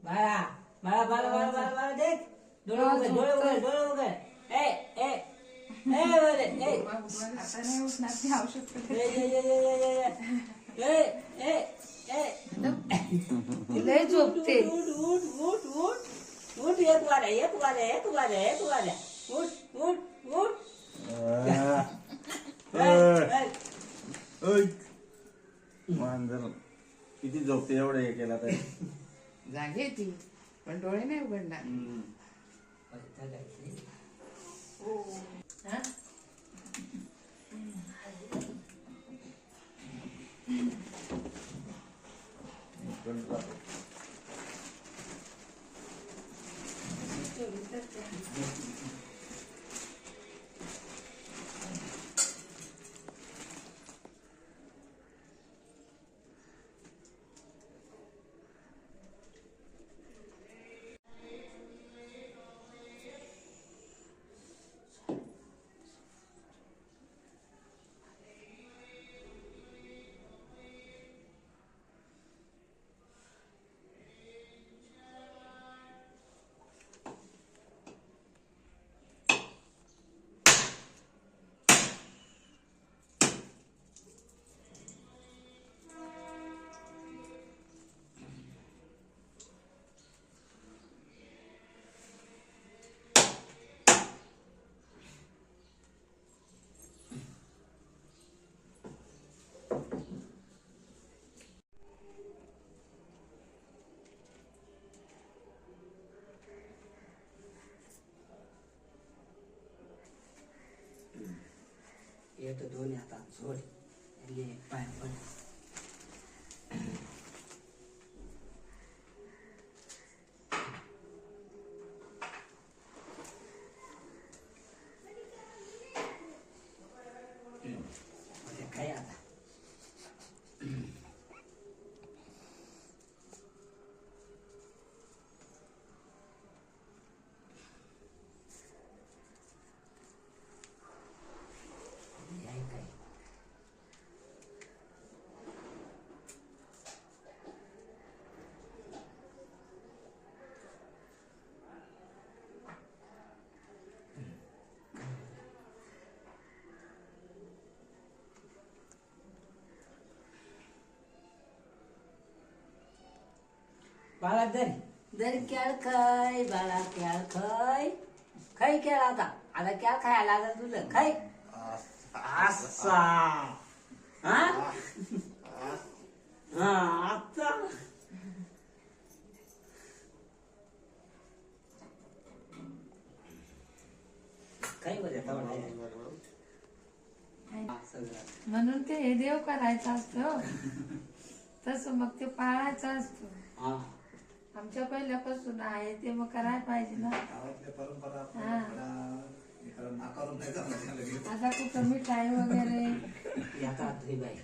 बाळा बाळा बाळा बाळा बाळा बाळा देख डोळे उघड डोळे उघड डोळे उघड ए ए ए बोले ए आता नाही उठणार ती औषध ए ए ए ए ए लय झोपते. उठ उठ उठ उठ उठ एक वाले एक वाले एक वाले एक वाले उठ उठ उठ मांजर किती झोपते एवढं हे केला तर जागे ती पण डोळे नाही उघडणार. हा? ये तो दोन्ही हातात सोड आणि पाय पण काय आता बाळा दर दर केळ खाय बाळा केळ खाय खाय केळ आता आता केळ खायला लागल तुझं खाय असा हा हा आता काही बरं म्हणून ते हे देव करायचं असतं. तसं मग ते पाळायचं असतं. हा आमच्या पहिल्यापासून आहे ते मग करायला पाहिजे ना. आता कुठं मिठाई वगैरे याचा बाई